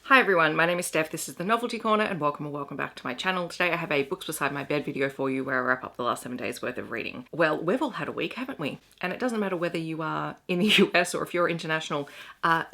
Hi everyone, my name is Steph, this is the Novelty Corner and welcome back to my channel. Today I have a Books Beside My Bed video for you where I wrap up the last 7 days worth of reading. Well, we've all had a week, haven't we? And it doesn't matter whether you are in the US or if you're international,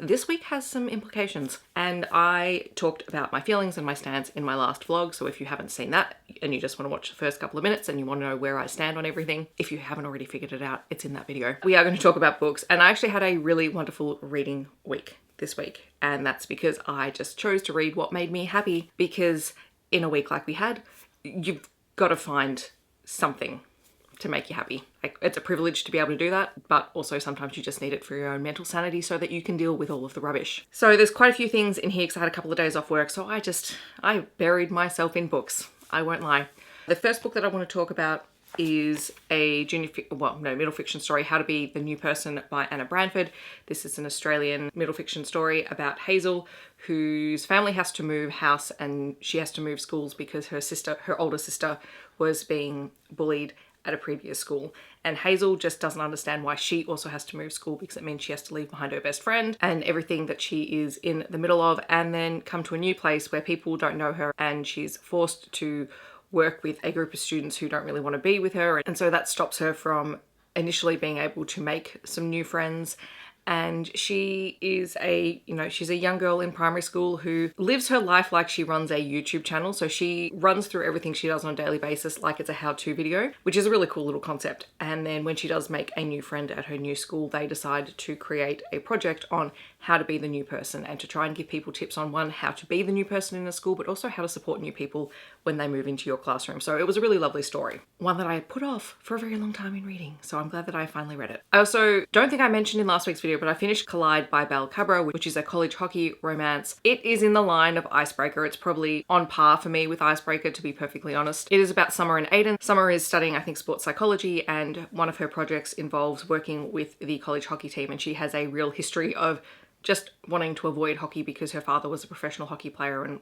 this week has some implications. And I talked about my feelings and my stance in my last vlog, so if you haven't seen that and you just want to watch the first couple of minutes and you want to know where I stand on everything, if you haven't already figured it out, it's in that video. We are going to talk about books, and I actually had a really wonderful reading week this week, and that's because I just chose to read what made me happy, because in a week like we had, you've got to find something to make you happy. Like, it's a privilege to be able to do that, but also sometimes you just need it for your own mental sanity so that you can deal with all of the rubbish. So there's quite a few things in here because I had a couple of days off work, so I buried myself in books. I won't lie. The first book that I want to talk about is a middle fiction story, How to Be the New Person by Anna Branford. This is an Australian middle fiction story about Hazel, whose family has to move house and she has to move schools because her older sister was being bullied at a previous school. And Hazel just doesn't understand why she also has to move school, because it means she has to leave behind her best friend and everything that she is in the middle of, and then come to a new place where people don't know her and she's forced to work with a group of students who don't really want to be with her. And so that stops her from initially being able to make some new friends. And she is she's a young girl in primary school who lives her life like she runs a YouTube channel. So she runs through everything she does on a daily basis like it's a how-to video, which is a really cool little concept. And then when she does make a new friend at her new school, they decide to create a project on how to be the new person and to try and give people tips on, one, how to be the new person in a school, but also how to support new people when they move into your classroom. So it was a really lovely story. One that I had put off for a very long time in reading. So I'm glad that I finally read it. I also don't think I mentioned in last week's video, but I finished Collide by Bal Khabra, which is a college hockey romance. It is in the line of Icebreaker. It's probably on par for me with Icebreaker, to be perfectly honest. It is about Summer and Aiden. Summer is studying, I think, sports psychology, and one of her projects involves working with the college hockey team, and she has a real history of just wanting to avoid hockey because her father was a professional hockey player and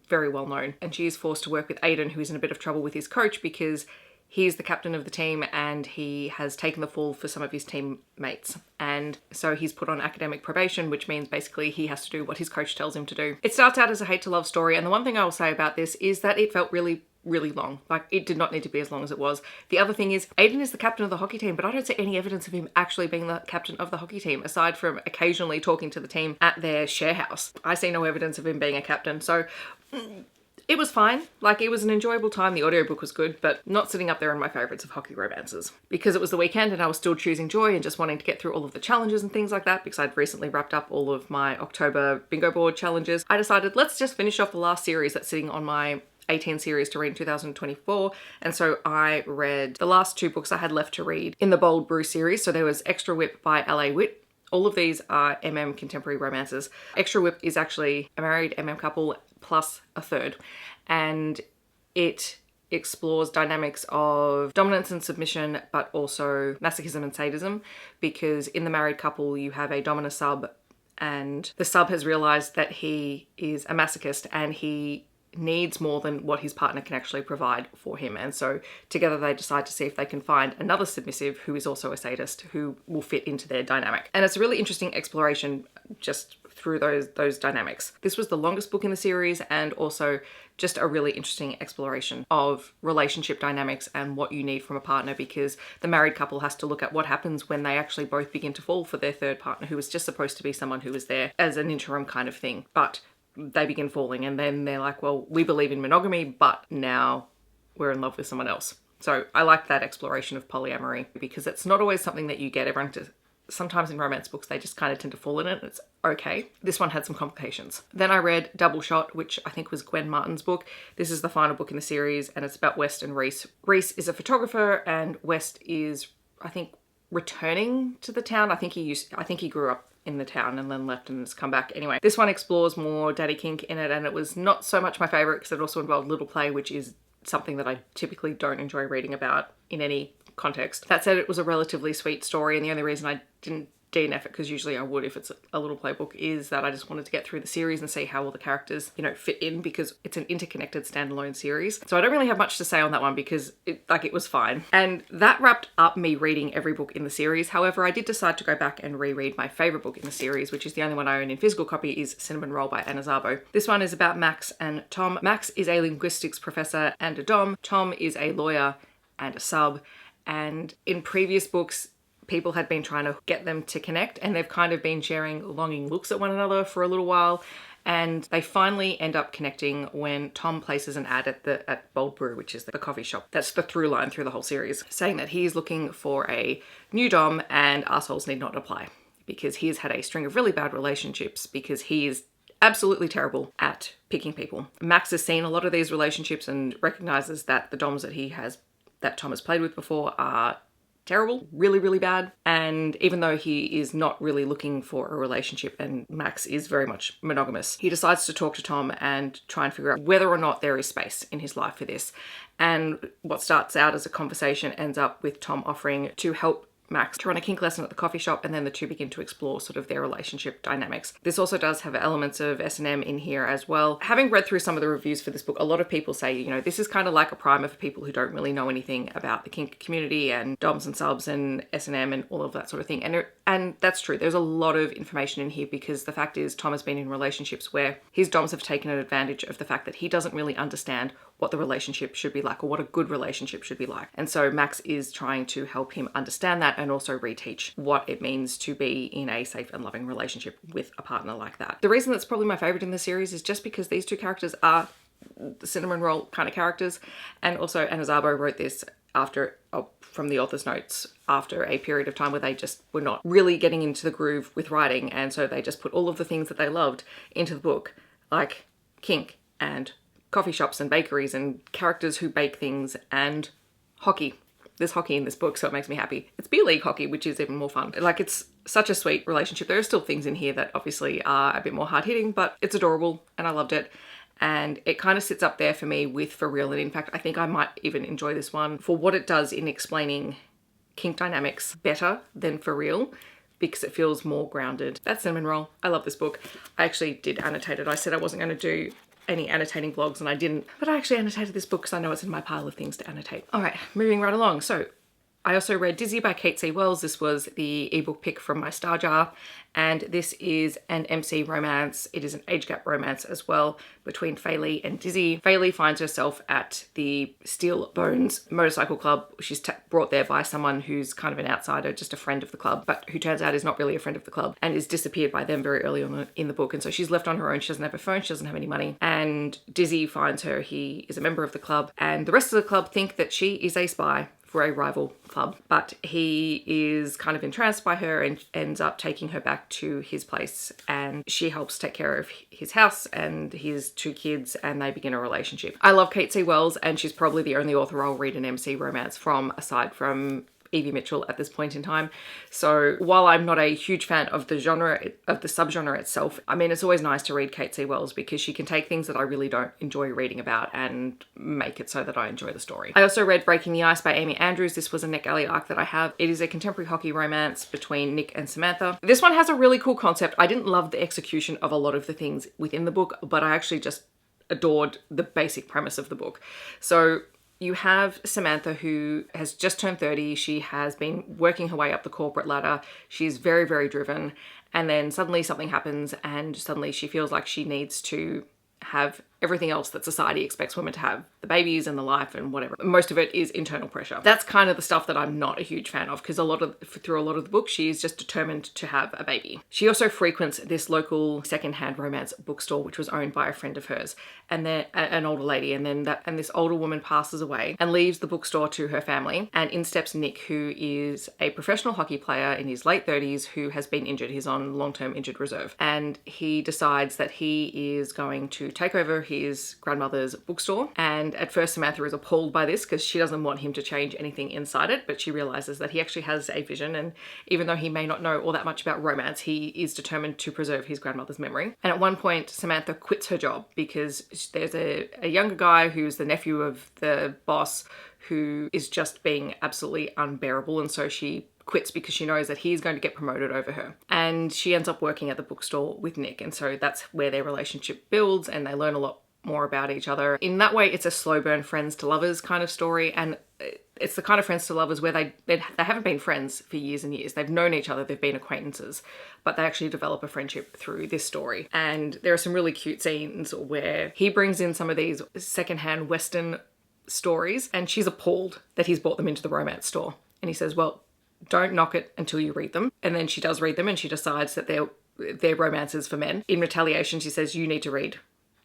very well known. And she is forced to work with Aiden, who is in a bit of trouble with his coach because he's the captain of the team and he has taken the fall for some of his teammates. And so he's put on academic probation, which means basically he has to do what his coach tells him to do. It starts out as a hate to love story. And the one thing I will say about this is that it felt really long. Like, it did not need to be as long as it was. The other thing is, Aiden is the captain of the hockey team, but I don't see any evidence of him actually being the captain of the hockey team, aside from occasionally talking to the team at their share house. I see no evidence of him being a captain. So it was fine. Like, it was an enjoyable time. The audiobook was good, but not sitting up there in my favorites of hockey romances. Because it was the weekend and I was still choosing joy and just wanting to get through all of the challenges and things like that, because I'd recently wrapped up all of my October bingo board challenges, I decided let's just finish off the last series that's sitting on my 18 series to read in 2024. And so I read the last two books I had left to read in the Bold Brew series. So there was Extra Whip by Witt. All of these are contemporary romances. Extra Whip is actually a married couple plus a third. And it explores dynamics of dominance and submission, but also masochism and sadism, because in the married couple you have a dominant sub, and the sub has realized that he is a masochist and he needs more than what his partner can actually provide for him. And so together they decide to see if they can find another submissive who is also a sadist who will fit into their dynamic. And it's a really interesting exploration just through those dynamics. This was the longest book in the series, and also just a really interesting exploration of relationship dynamics and what you need from a partner, because the married couple has to look at what happens when they actually both begin to fall for their third partner, who was just supposed to be someone who was there as an interim kind of thing. But they begin falling, and then they're like, well, we believe in monogamy, but now we're in love with someone else. So I like that exploration of polyamory, because it's not always something that you get. Sometimes in romance books, they just kind of tend to fall in it. It's okay. This one had some complications. Then I read Double Shot, which I think was Gwen Martin's book. This is the final book in the series, and it's about West and Reese. Reese is a photographer, and West is, I think, returning to the town. I think he grew up in the town and then left and has come back. Anyway, this one explores more daddy kink in it, and it was not so much my favorite because it also involved little play, which is something that I typically don't enjoy reading about in any context. That said, it was a relatively sweet story, and the only reason I didn't DNF it, because usually I would if it's a little playbook, is that I just wanted to get through the series and see how all the characters, you know, fit in, because it's an interconnected standalone series. So I don't really have much to say on that one, because it was fine. And that wrapped up me reading every book in the series. However, I did decide to go back and reread my favorite book in the series, which is the only one I own in physical copy, is Cinnamon Roll by Zabo. This one is about Max and Tom. Max is a linguistics professor and a dom. Tom is a lawyer and a sub. And in previous books, people had been trying to get them to connect, and they've kind of been sharing longing looks at one another for a little while. And they finally end up connecting when Tom places an ad at Bold Brew, which is the coffee shop. That's the through line through the whole series, saying that he's looking for a new dom and arseholes need not apply, because he has had a string of really bad relationships, because he is absolutely terrible at picking people. Max has seen a lot of these relationships and recognizes that the doms that Tom has played with before are terrible, really, really bad. And even though he is not really looking for a relationship, and Max is very much monogamous, he decides to talk to Tom and try and figure out whether or not there is space in his life for this. And what starts out as a conversation ends up with Tom offering to help Max to run a kink lesson at the coffee shop, and then the two begin to explore sort of their relationship dynamics. This also does have elements of S&M in here as well. Having read through some of the reviews for this book, a lot of people say, you know, this is kind of like a primer for people who don't really know anything about the kink community and doms and subs and S&M and all of that sort of thing. And that's true. There's a lot of information in here, because the fact is Tom has been in relationships where his doms have taken advantage of the fact that he doesn't really understand what the relationship should be like, or what a good relationship should be like. And so Max is trying to help him understand that, and also reteach what it means to be in a safe and loving relationship with a partner like that. The reason that's probably my favorite in the series is just because these two characters are the cinnamon roll kind of characters. And also Zabo wrote this from the author's notes after a period of time where they just were not really getting into the groove with writing, and so they just put all of the things that they loved into the book, like kink and coffee shops and bakeries and characters who bake things and hockey. There's hockey in this book, so it makes me happy. It's beer league hockey, which is even more fun. Like, it's such a sweet relationship. There are still things in here that obviously are a bit more hard-hitting, but it's adorable and I loved it. And it kind of sits up there for me with For Real. And in fact, I think I might even enjoy this one for what it does in explaining kink dynamics better than For Real, because it feels more grounded. That's Cinnamon Roll. I love this book. I actually did annotate it. I said I wasn't going to do any annotating vlogs, and I didn't, but I actually annotated this book because I know it's in my pile of things to annotate. All right, moving right along. So I also read Dizzy by Cate C. Wells. This was the ebook pick from my star jar, and this is an MC romance. It is an age gap romance as well between Faylee and Dizzy. Faylee finds herself at the Steel Bones motorcycle club. She's brought there by someone who's kind of an outsider, just a friend of the club, but who turns out is not really a friend of the club, and is disappeared by them very early on in the book. And so she's left on her own. She doesn't have a phone, she doesn't have any money, and Dizzy finds her. He is a member of the club, and the rest of the club think that she is a spy for a rival club, but he is kind of entranced by her and ends up taking her back to his place, and she helps take care of his house and his two kids, and they begin a relationship. I love Cate C. Wells, and she's probably the only author I'll read an MC romance from, aside from Evie Mitchell at this point in time. So while I'm not a huge fan of the genre, of the subgenre itself, I mean, it's always nice to read Cate C. Wells, because she can take things that I really don't enjoy reading about and make it so that I enjoy the story. I also read Breaking the Ice by Amy Andrews. This was a Nick Alley arc that I have. It is a contemporary hockey romance between Nick and Samantha. This one has a really cool concept. I didn't love the execution of a lot of the things within the book, but I actually just adored the basic premise of the book. So you have Samantha, who has just turned 30. She has been working her way up the corporate ladder. She's very, very driven. And then suddenly something happens, and suddenly she feels like she needs to have everything else that society expects women to have, the babies and the life and whatever. Most of it is internal pressure. That's kind of the stuff that I'm not a huge fan of, because through a lot of the book, she's just determined to have a baby. She also frequents this local secondhand romance bookstore, which was owned by a friend of hers, and then an older lady. And this older woman passes away and leaves the bookstore to her family. And in steps Nick, who is a professional hockey player in his late 30s, who has been injured. He's on long-term injured reserve, and he decides that he is going to take over his grandmother's bookstore. And at first Samantha is appalled by this, because she doesn't want him to change anything inside it, but she realizes that he actually has a vision, and even though he may not know all that much about romance, he is determined to preserve his grandmother's memory. And at one point Samantha quits her job because there's a younger guy who's the nephew of the boss, who is just being absolutely unbearable, and so she quits because she knows that he's going to get promoted over her. And she ends up working at the bookstore with Nick. And so that's where their relationship builds and they learn a lot more about each other. In that way, it's a slow burn friends to lovers kind of story. And it's the kind of friends to lovers where they haven't been friends for years and years. They've known each other, they've been acquaintances, but they actually develop a friendship through this story. And there are some really cute scenes where he brings in some of these secondhand Western stories and she's appalled that he's brought them into the romance store. And he says, well, don't knock it until you read them. And then she does read them and she decides that they're romances for men. In retaliation, she says, you need to read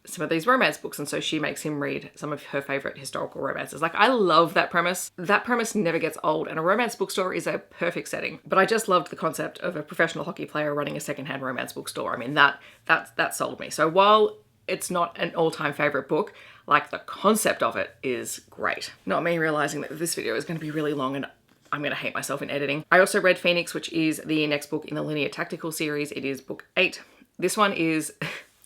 some of these romance books. And so she makes him read some of her favorite historical romances. Like, I love that premise. That premise never gets old, and a romance bookstore is a perfect setting. But I just loved the concept of a professional hockey player running a secondhand romance bookstore. I mean, that sold me. So while it's not an all-time favorite book, like, the concept of it is great. Not me realizing that this video is going to be really long and I'm going to hate myself in editing. I also read Phoenix, which is the next book in the linear tactical series. It is book 8. This one is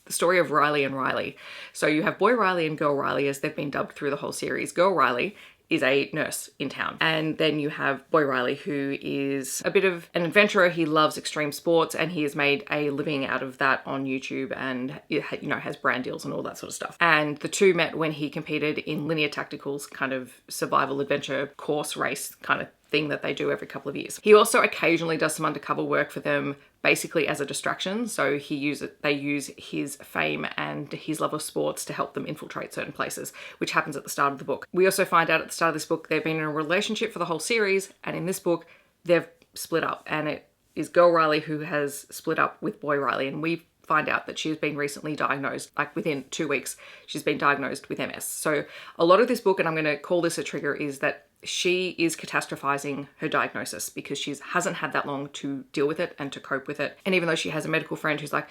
the story of Riley and Riley. So you have Boy Riley and Girl Riley as they've been dubbed through the whole series. Girl Riley is a nurse in town. And then you have Boy Riley, who is a bit of an adventurer. He loves extreme sports and he has made a living out of that on YouTube and, you know, has brand deals and all that sort of stuff. And the two met when he competed in linear tacticals, kind of survival adventure course race kind of thing that they do every couple of years. He also occasionally does some undercover work for them, basically as a distraction. So they use his fame and his love of sports to help them infiltrate certain places, which happens at the start of the book. We also find out at the start of this book, they've been in a relationship for the whole series. And in this book, they've split up, and it is Girl Riley who has split up with Boy Riley. And we find out that she's been recently diagnosed, like within 2 weeks, she's been diagnosed with MS. So a lot of this book, and I'm going to call this a trigger, is that she is catastrophizing her diagnosis because she hasn't had that long to deal with it and to cope with it. And even though she has a medical friend who's like,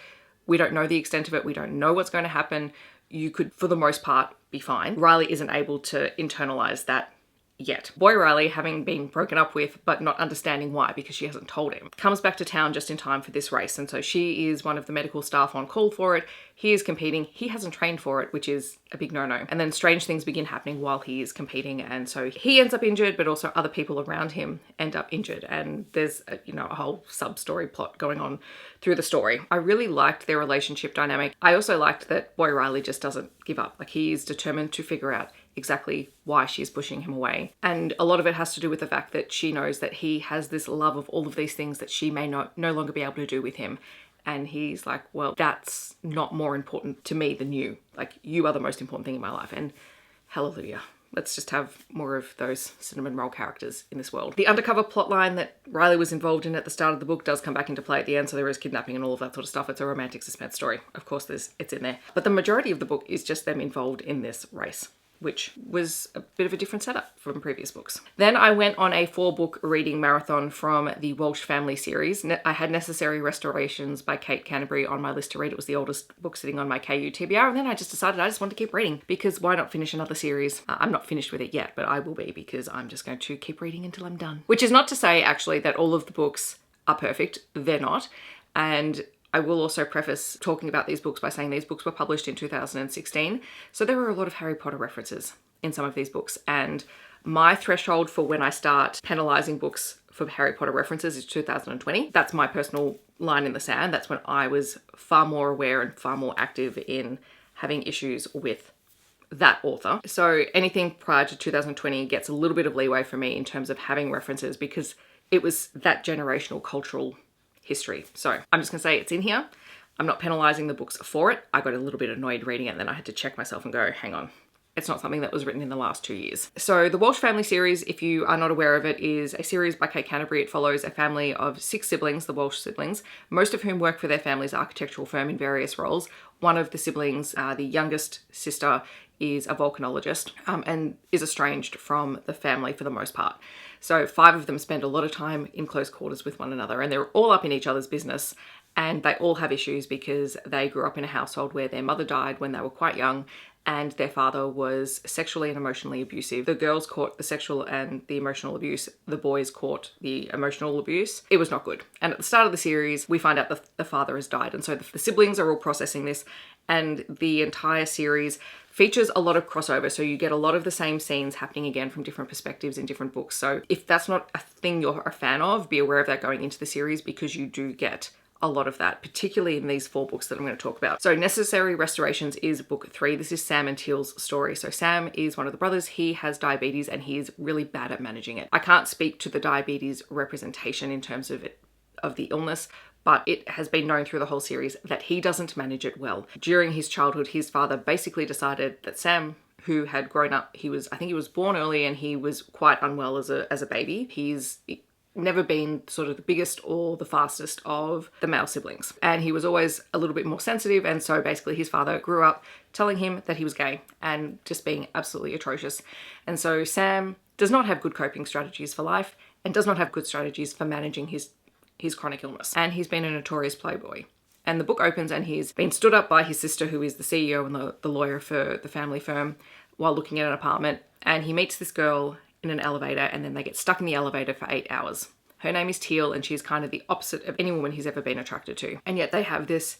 we don't know the extent of it, we don't know what's going to happen, you could, for the most part, be fine. Riley isn't able to internalize that yet. Boy Riley, having been broken up with but not understanding why because she hasn't told him, comes back to town just in time for this race. And so she is one of the medical staff on call for it. He is competing. He hasn't trained for it, which is a big no-no. And then strange things begin happening while he is competing. And so he ends up injured, but also other people around him end up injured. And there's a whole sub-story plot going on through the story. I really liked their relationship dynamic. I also liked that Boy Riley just doesn't give up. Like, he is determined to figure out exactly why she's pushing him away. And a lot of it has to do with the fact that she knows that he has this love of all of these things that she may no longer be able to do with him. And he's like, well, that's not more important to me than you. Like, you are the most important thing in my life. And hallelujah. Let's just have more of those cinnamon roll characters in this world. The undercover plotline that Riley was involved in at the start of the book does come back into play at the end. So there is kidnapping and all of that sort of stuff. It's a romantic suspense story. Of course, it's in there. But the majority of the book is just them involved in this race, which was a bit of a different setup from previous books. Then I went on a 4-book reading marathon from the Walsh family series. I had Necessary Restorations by Cate Canterbary on my list to read. It was the oldest book sitting on my KU TBR, and then I just decided I just wanted to keep reading because why not finish another series? I'm not finished with it yet, but I will be because I'm just going to keep reading until I'm done. Which is not to say actually that all of the books are perfect. They're not. And I will also preface talking about these books by saying these books were published in 2016. So there were a lot of Harry Potter references in some of these books. And my threshold for when I start penalizing books for Harry Potter references is 2020. That's my personal line in the sand. That's when I was far more aware and far more active in having issues with that author. So anything prior to 2020 gets a little bit of leeway for me in terms of having references because it was that generational cultural history. So I'm just gonna say it's in here. I'm not penalizing the books for it. I got a little bit annoyed reading it and then I had to check myself and go, hang on. It's not something that was written in the last 2 years. So the Walsh family series, if you are not aware of it, is a series by Cate Canterbary. It follows a family of 6 siblings, the Walsh siblings, most of whom work for their family's architectural firm in various roles. One of the siblings, the youngest sister, is a volcanologist and is estranged from the family for the most part. So 5 of them spend a lot of time in close quarters with one another and they're all up in each other's business and they all have issues because they grew up in a household where their mother died when they were quite young and their father was sexually and emotionally abusive. The girls caught the sexual and the emotional abuse. The boys caught the emotional abuse. It was not good. And at the start of the series, we find out the father has died. And so the siblings are all processing this And the entire series features a lot of crossover, so you get a lot of the same scenes happening again from different perspectives in different books. So if that's not a thing you're a fan of, be aware of that going into the series, because you do get a lot of that, particularly in these 4 books that I'm going to talk about. So Necessary Restorations is book 3. This is Sam and Teal's story. So Sam is one of the brothers. He has diabetes and he's really bad at managing it. I can't speak to the diabetes representation in terms of the illness, but it has been known through the whole series that he doesn't manage it well. During his childhood, his father basically decided that Sam, who had grown up, I think he was born early and he was quite unwell as a baby. He's never been sort of the biggest or the fastest of the male siblings. And he was always a little bit more sensitive. And so basically his father grew up telling him that he was gay and just being absolutely atrocious. And so Sam does not have good coping strategies for life and does not have good strategies for managing his chronic illness. And he's been a notorious playboy. And the book opens and he's been stood up by his sister, who is the CEO and the lawyer for the family firm, while looking at an apartment. And he meets this girl in an elevator, and then they get stuck in the elevator for 8 hours. Her name is Teal, and she's kind of the opposite of any woman he's ever been attracted to. And yet they have this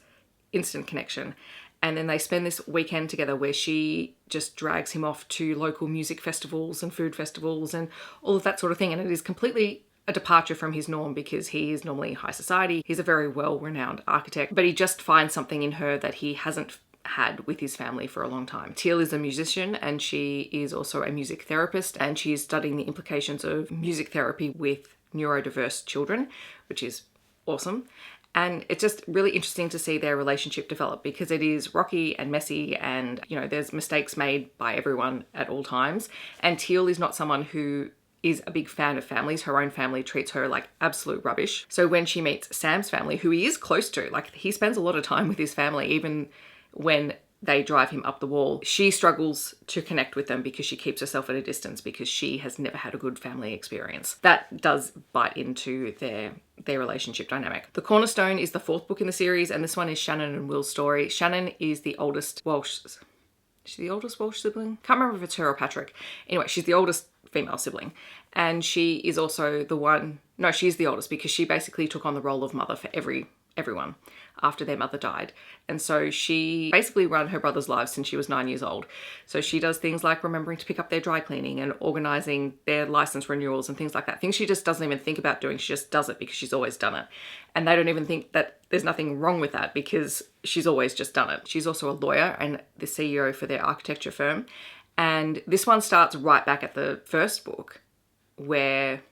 instant connection. And then they spend this weekend together where she just drags him off to local music festivals and food festivals and all of that sort of thing. And it is completely a departure from his norm, because he is normally high society. He's a very well-renowned architect, but he just finds something in her that he hasn't had with his family for a long time. Teal is a musician and she is also a music therapist, and she is studying the implications of music therapy with neurodiverse children, which is awesome. And it's just really interesting to see their relationship develop, because it is rocky and messy and, you know, there's mistakes made by everyone at all times. And Teal is not someone who is a big fan of families. Her own family treats her like absolute rubbish. So when she meets Sam's family, who he is close to, like he spends a lot of time with his family, even when they drive him up the wall, she struggles to connect with them because she keeps herself at a distance, because she has never had a good family experience. That does bite into their relationship dynamic. The Cornerstone is the 4th book in the series, and this one is Shannon and Will's story. Shannon is the oldest Welsh... Is she the oldest Welsh sibling? Can't remember if it's her or Patrick. Anyway, she's the oldest female sibling. And she is also the one... No, she's the oldest, because she basically took on the role of mother for everyone after their mother died. And so she basically ran her brother's lives since she was 9 years old. So she does things like remembering to pick up their dry cleaning and organising their license renewals and things like that. Things she just doesn't even think about doing. She just does it because she's always done it. And they don't even think that there's nothing wrong with that, because she's always just done it. She's also a lawyer and the CEO for their architecture firm. And this one starts right back at the first book, where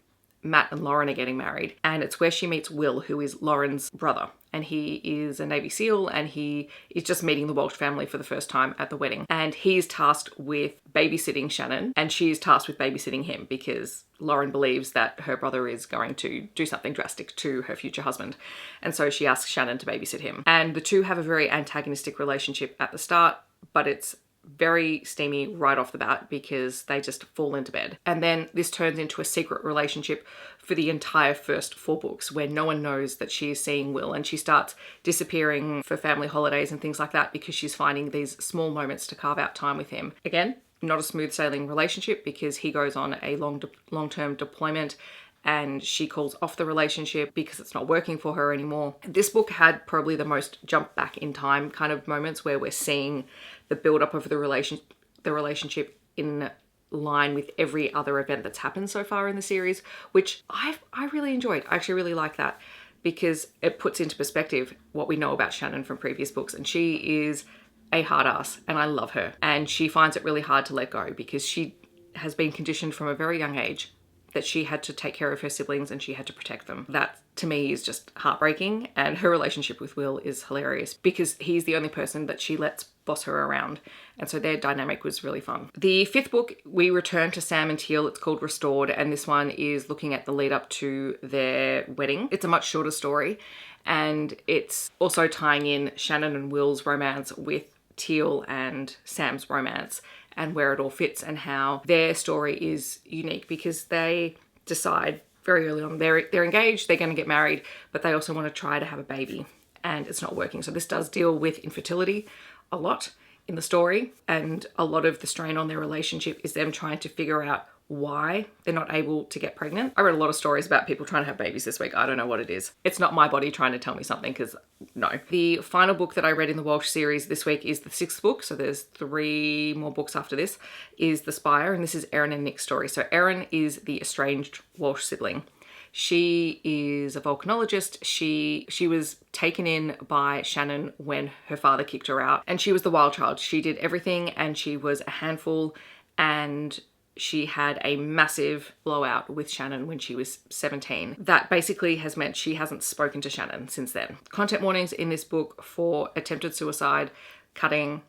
Matt and Lauren are getting married, and it's where she meets Will, who is Lauren's brother, and he is a Navy SEAL, and he is just meeting the Welsh family for the first time at the wedding. And he is tasked with babysitting Shannon, and she is tasked with babysitting him, because Lauren believes that her brother is going to do something drastic to her future husband. And so she asks Shannon to babysit him. And the two have a very antagonistic relationship at the start, but it's very steamy right off the bat, because they just fall into bed. And then this turns into a secret relationship for the entire first 4 books, where no one knows that she is seeing Will, and she starts disappearing for family holidays and things like that, because she's finding these small moments to carve out time with him. Again, not a smooth sailing relationship, because he goes on a long-term deployment and she calls off the relationship because it's not working for her anymore. This book had probably the most jump back in time kind of moments, where we're seeing the build-up of the relationship in line with every other event that's happened so far in the series, which I really enjoyed. I actually really like that, because it puts into perspective what we know about Shannon from previous books. And she is a hard ass, and I love her. And she finds it really hard to let go, because she has been conditioned from a very young age that she had to take care of her siblings and she had to protect them. That to me is just heartbreaking. And her relationship with Will is hilarious, because he's the only person that she lets boss her around. And so their dynamic was really fun. The 5th book, we return to Sam and Teal. It's called Restored. And this one is looking at the lead up to their wedding. It's a much shorter story. And it's also tying in Shannon and Will's romance with Teal and Sam's romance, and where it all fits, and how their story is unique, because they decide very early on they're engaged, they're going to get married, but they also want to try to have a baby, and it's not working. So this does deal with infertility a lot in the story, and a lot of the strain on their relationship is them trying to figure out why they're not able to get pregnant. I read a lot of stories about people trying to have babies this week. I don't know what it is. It's not my body trying to tell me something, because no. The final book that I read in the Welsh series this week is the 6th book, so there's 3 more books after this, is The Spire, and this is Erin and Nick's story. So Erin is the estranged Welsh sibling. She is a volcanologist. She was taken in by Shannon when her father kicked her out, and she was the wild child. She did everything and she was a handful, and she had a massive blowout with Shannon when she was 17. That basically has meant she hasn't spoken to Shannon since then. Content warnings in this book for attempted suicide, cutting,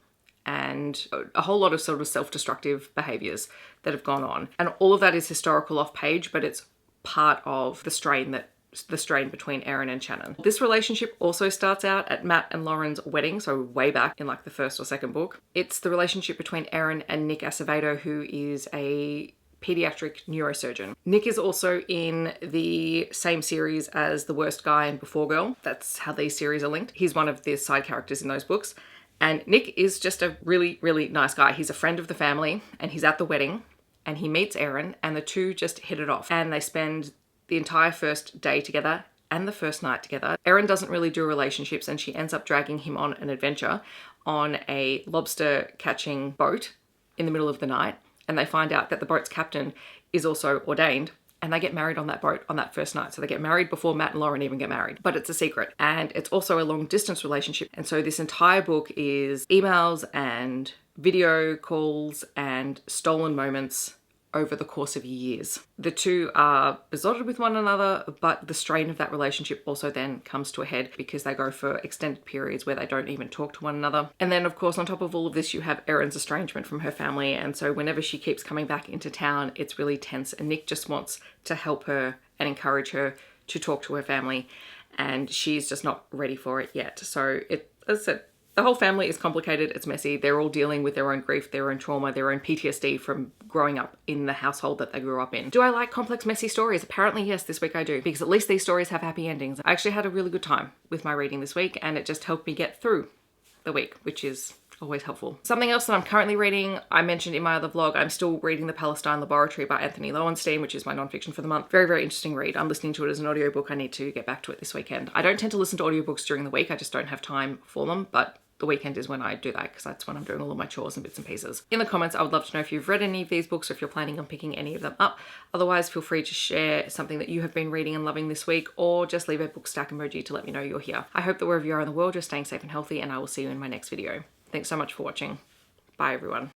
and a whole lot of sort of self-destructive behaviours that have gone on. And all of that is historical off page, but it's part of the strain between Erin and Shannon. This relationship also starts out at Matt and Lauren's wedding, so way back in like the 1st or 2nd book. It's the relationship between Erin and Nick Acevedo, who is a pediatric neurosurgeon. Nick is also in the same series as the worst guy and Before Girl. That's how these series are linked. He's one of the side characters in those books. And Nick is just a really, really nice guy. He's a friend of the family, and he's at the wedding and he meets Erin, and the two just hit it off, and they spend the entire first day together and the first night together. Erin doesn't really do relationships, and she ends up dragging him on an adventure on a lobster catching boat in the middle of the night, and they find out that the boat's captain is also ordained, and they get married on that boat on that first night. So they get married before Matt and Lauren even get married, but it's a secret. And it's also a long distance relationship. And so this entire book is emails and video calls and stolen moments over the course of years. The two are besotted with one another, but the strain of that relationship also then comes to a head because they go for extended periods where they don't even talk to one another. And then of course on top of all of this you have Erin's estrangement from her family, and so whenever she keeps coming back into town it's really tense, and Nick just wants to help her and encourage her to talk to her family, and she's just not ready for it yet. So as I said, the whole family is complicated, it's messy, they're all dealing with their own grief, their own trauma, their own PTSD from growing up in the household that they grew up in. Do I like complex, messy stories? Apparently yes, this week I do, because at least these stories have happy endings. I actually had a really good time with my reading this week, and it just helped me get through the week, which is always helpful. Something else that I'm currently reading, I mentioned in my other vlog, I'm still reading The Palestine Laboratory by Antony Loewenstein, which is my non-fiction for the month. Very, very interesting read. I'm listening to it as an audiobook. I need to get back to it this weekend. I don't tend to listen to audiobooks during the week, I just don't have time for them, but the weekend is when I do that, because that's when I'm doing all of my chores and bits and pieces. In the comments, I would love to know if you've read any of these books or if you're planning on picking any of them up. Otherwise, feel free to share something that you have been reading and loving this week, or just leave a book stack emoji to let me know you're here. I hope that wherever you are in the world, you're staying safe and healthy, and I will see you in my next video. Thanks so much for watching. Bye everyone.